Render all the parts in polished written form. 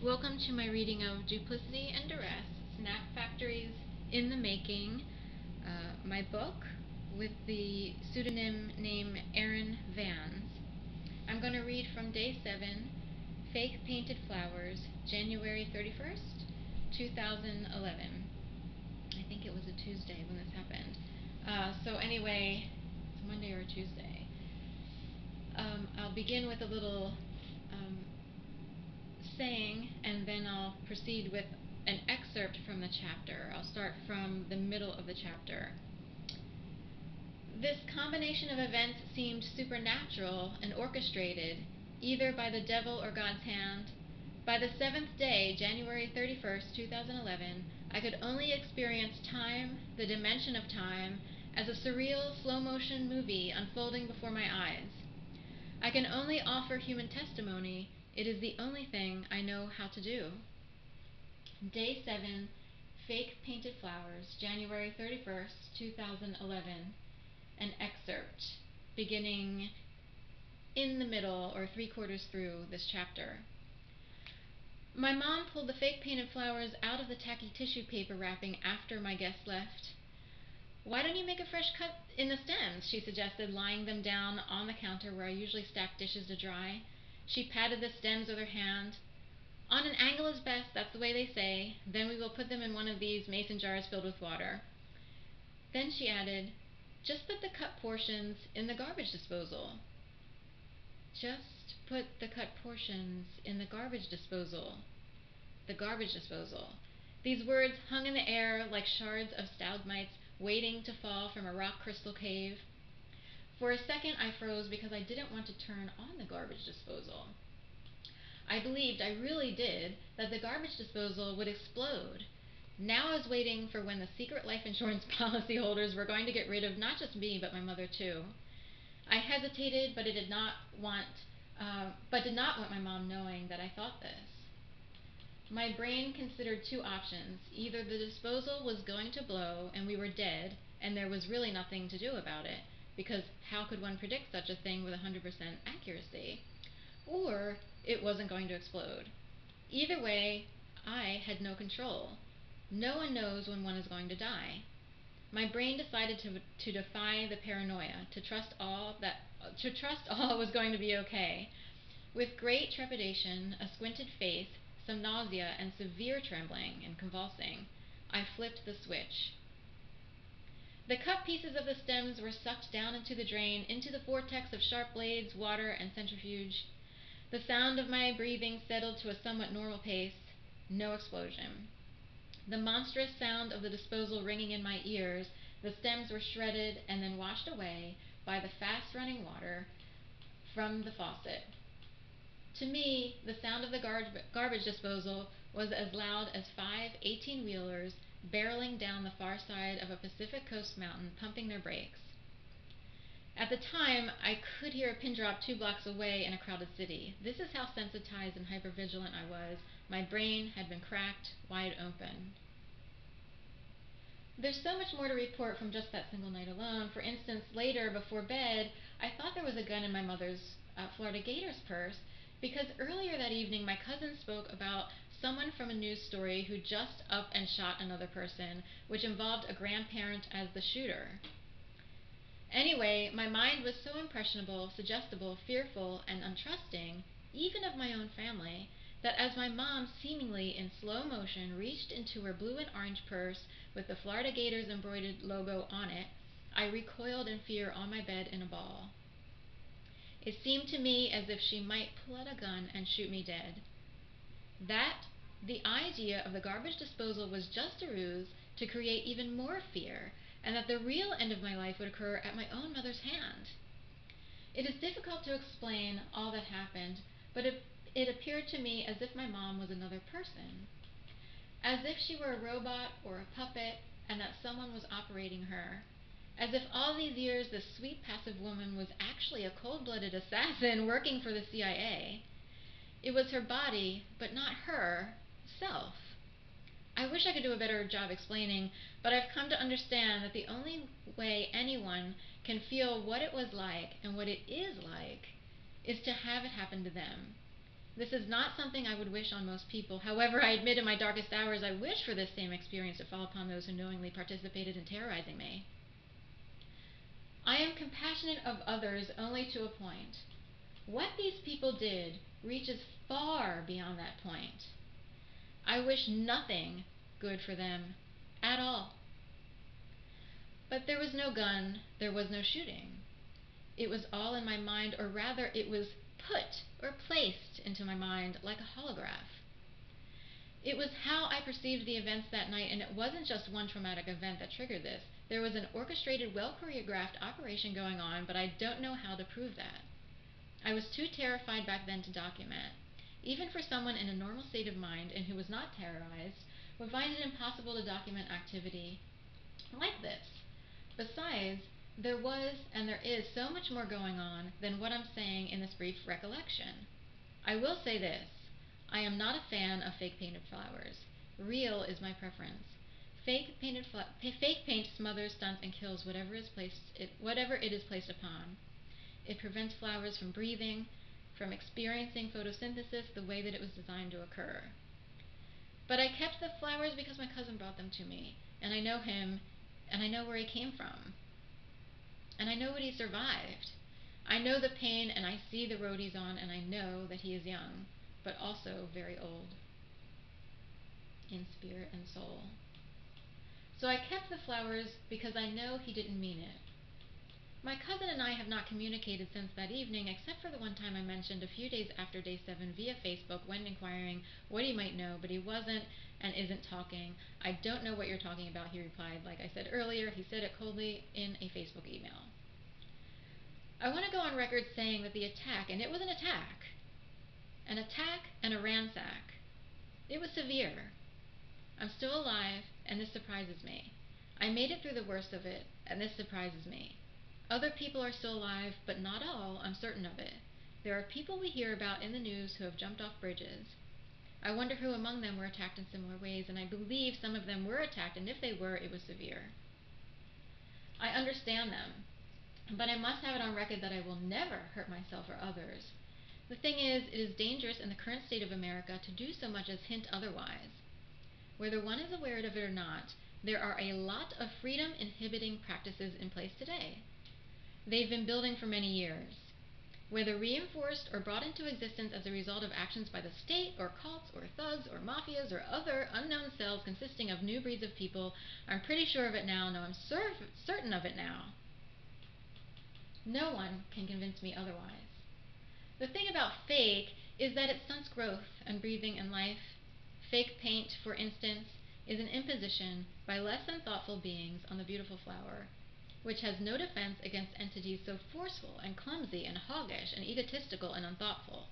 Welcome to my reading of Duplicity and Duress, Snack Factories in the Making, my book with the pseudonym name Erin Vans. I'm going to read from Day 7, Fake Painted Flowers, January 31st, 2011. I think it was a Tuesday when this happened. So anyway, it's Monday or Tuesday. I'll begin with a little saying, and then I'll proceed with an excerpt from the chapter. I'll start from the middle of the chapter. This combination of events seemed supernatural and orchestrated, either by the devil or God's hand. By the seventh day, January 31st, 2011, I could only experience time, the dimension of time, as a surreal, slow-motion movie unfolding before my eyes. I can only offer human testimony. It is the only thing I know how to do. Day 7, Fake Painted Flowers, January 31st, 2011. An excerpt beginning in the middle or three-quarters through this chapter. My mom pulled the fake painted flowers out of the tacky tissue paper wrapping after my guests left. "Why don't you make a fresh cut in the stems?" she suggested, laying them down on the counter where I usually stack dishes to dry. She patted the stems with her hand. "On an angle is best, that's the way they say. Then we will put them in one of these mason jars filled with water." Then she added, "Just put the cut portions in the garbage disposal." Just put the cut portions in the garbage disposal. The garbage disposal. These words hung in the air like shards of stalagmites waiting to fall from a rock crystal cave. For a second I froze because I didn't want to turn on the garbage disposal. I believed, I really did, that the garbage disposal would explode. Now I was waiting for when the secret life insurance policyholders were going to get rid of not just me, but my mother too. I hesitated, but did not want my mom knowing that I thought this. My brain considered two options. Either the disposal was going to blow and we were dead, and there was really nothing to do about it, because how could one predict such a thing with 100% accuracy? Or it wasn't going to explode. Either way, I had no control. No one knows when one is going to die. My brain decided to defy the paranoia, to trust all was going to be okay. With great trepidation, a squinted face, some nausea, and severe trembling and convulsing, I flipped the switch. The cut pieces of the stems were sucked down into the drain, into the vortex of sharp blades, water, and centrifuge. The sound of my breathing settled to a somewhat normal pace. No explosion. The monstrous sound of the disposal ringing in my ears, the stems were shredded and then washed away by the fast-running water from the faucet. To me, the sound of the garbage disposal was as loud as 5 18-wheelers barreling down the far side of a Pacific Coast mountain, pumping their brakes. At the time, I could hear a pin drop 2 blocks away in a crowded city. This is how sensitized and hypervigilant I was. My brain had been cracked wide open. There's so much more to report from just that single night alone. For instance, later, before bed, I thought there was a gun in my mother's Florida Gators purse, because earlier that evening my cousin spoke about someone from a news story who just up and shot another person, which involved a grandparent as the shooter. Anyway, my mind was so impressionable, suggestible, fearful, and untrusting, even of my own family, that as my mom, seemingly in slow motion, reached into her blue and orange purse with the Florida Gators embroidered logo on it, I recoiled in fear on my bed in a ball. It seemed to me as if she might pull out a gun and shoot me dead. The idea of the garbage disposal was just a ruse to create even more fear, and that the real end of my life would occur at my own mother's hand. It is difficult to explain all that happened, but it appeared to me as if my mom was another person. As if she were a robot or a puppet, and that someone was operating her. As if all these years this sweet, passive woman was actually a cold-blooded assassin working for the CIA. It was her body, but not her self. I wish I could do a better job explaining, but I've come to understand that the only way anyone can feel what it was like and what it is like is to have it happen to them. This is not something I would wish on most people. However, I admit in my darkest hours I wish for this same experience to fall upon those who knowingly participated in terrorizing me. I am compassionate of others only to a point. What these people did reaches far beyond that point. I wish nothing good for them at all. But there was no gun, there was no shooting. It was all in my mind, or rather it was put or placed into my mind like a holograph. It was how I perceived the events that night, and it wasn't just one traumatic event that triggered this. There was an orchestrated, well-choreographed operation going on, but I don't know how to prove that. I was too terrified back then to document. Even for someone in a normal state of mind and who was not terrorized, would find it impossible to document activity like this. Besides, there was and there is so much more going on than what I'm saying in this brief recollection. I will say this. I am not a fan of fake painted flowers. Real is my preference. Fake paint smothers, stunts, and kills whatever it is placed upon. It prevents flowers from breathing, from experiencing photosynthesis the way that it was designed to occur. But I kept the flowers because my cousin brought them to me, and I know him, and I know where he came from, and I know what he survived. I know the pain, and I see the road he's on, and I know that he is young, but also very old, in spirit and soul. So I kept the flowers because I know he didn't mean it. My cousin and I have not communicated since that evening, except for the one time I mentioned a few days after day 7 via Facebook when inquiring what he might know, but he wasn't and isn't talking. I don't know what you're talking about, he replied. Like I said earlier, he said it coldly in a Facebook email. I want to go on record saying that the attack, and it was an attack and a ransack. It was severe. I'm still alive, and this surprises me. I made it through the worst of it, and this surprises me. Other people are still alive, but not all, I'm certain of it. There are people we hear about in the news who have jumped off bridges. I wonder who among them were attacked in similar ways, and I believe some of them were attacked, and if they were, it was severe. I understand them, but I must have it on record that I will never hurt myself or others. The thing is, it is dangerous in the current state of America to do so much as hint otherwise. Whether one is aware of it or not, there are a lot of freedom-inhibiting practices in place today. They've been building for many years. Whether reinforced or brought into existence as a result of actions by the state or cults or thugs or mafias or other unknown cells consisting of new breeds of people, I'm pretty sure of it now. No, I'm certain of it now. No one can convince me otherwise. The thing about fake is that it stunts growth and breathing and life. Fake paint, for instance, is an imposition by less than thoughtful beings on the beautiful flower, which has no defense against entities so forceful and clumsy and hoggish and egotistical and unthoughtful.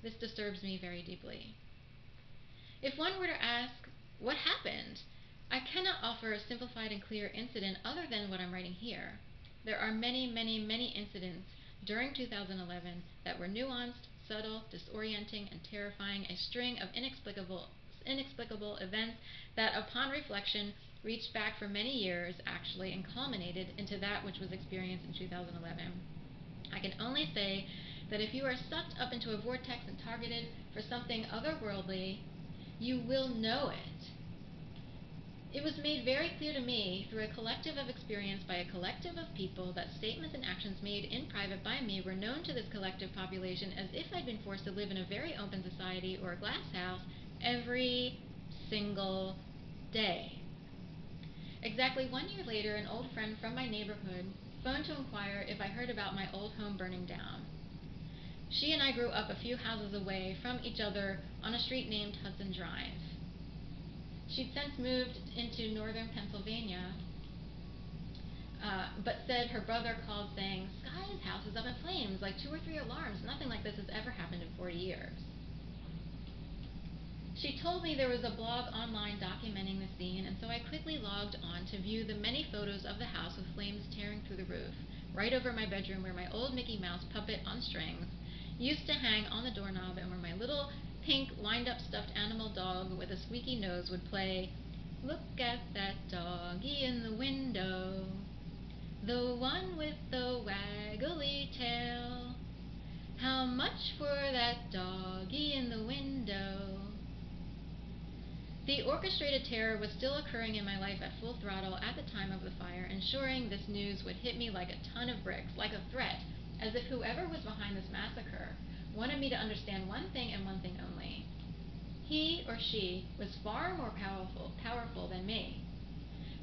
This disturbs me very deeply. If one were to ask, what happened? I cannot offer a simplified and clear incident other than what I'm writing here. There are many, many, many incidents during 2011 that were nuanced, subtle, disorienting, and terrifying, a string of inexplicable events that, upon reflection, reached back for many years, actually, and culminated into that which was experienced in 2011. I can only say that if you are sucked up into a vortex and targeted for something otherworldly, you will know it. It was made very clear to me through a collective of experience by a collective of people that statements and actions made in private by me were known to this collective population as if I'd been forced to live in a very open society or a glass house every single day. Exactly 1 year later, an old friend from my neighborhood phoned to inquire if I heard about my old home burning down. She and I grew up a few houses away from each other on a street named Hudson Drive. She'd since moved into northern Pennsylvania, but said her brother called saying, "Sky's house is up in flames, like 2 or 3 alarms. Nothing like this has ever happened in 40 years. She told me there was a blog online documenting the scene, and so I quickly logged on to view the many photos of the house with flames tearing through the roof, right over my bedroom where my old Mickey Mouse puppet on strings used to hang on the doorknob, and where my little pink wind-up stuffed animal dog with a squeaky nose would play, "Look at that doggy in the window, the one with the waggly tail." How much for that doggy in the window? The orchestrated terror was still occurring in my life at full throttle at the time of the fire, ensuring this news would hit me like a ton of bricks, like a threat, as if whoever was behind this massacre wanted me to understand one thing and one thing only. He or she was far more powerful than me,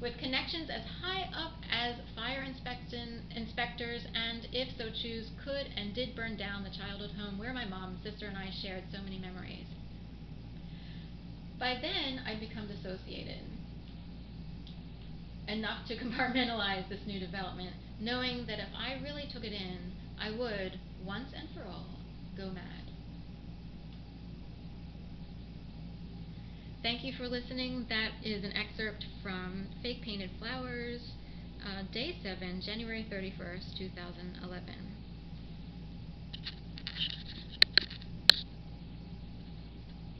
with connections as high up as fire inspectors, and if so choose, could and did burn down the childhood home where my mom, sister, and I shared so many memories. By then, I'd become dissociated enough to compartmentalize this new development, knowing that if I really took it in, I would, once and for all, go mad. Thank you for listening. That is an excerpt from Fake Painted Flowers, Day 7, January 31st, 2011.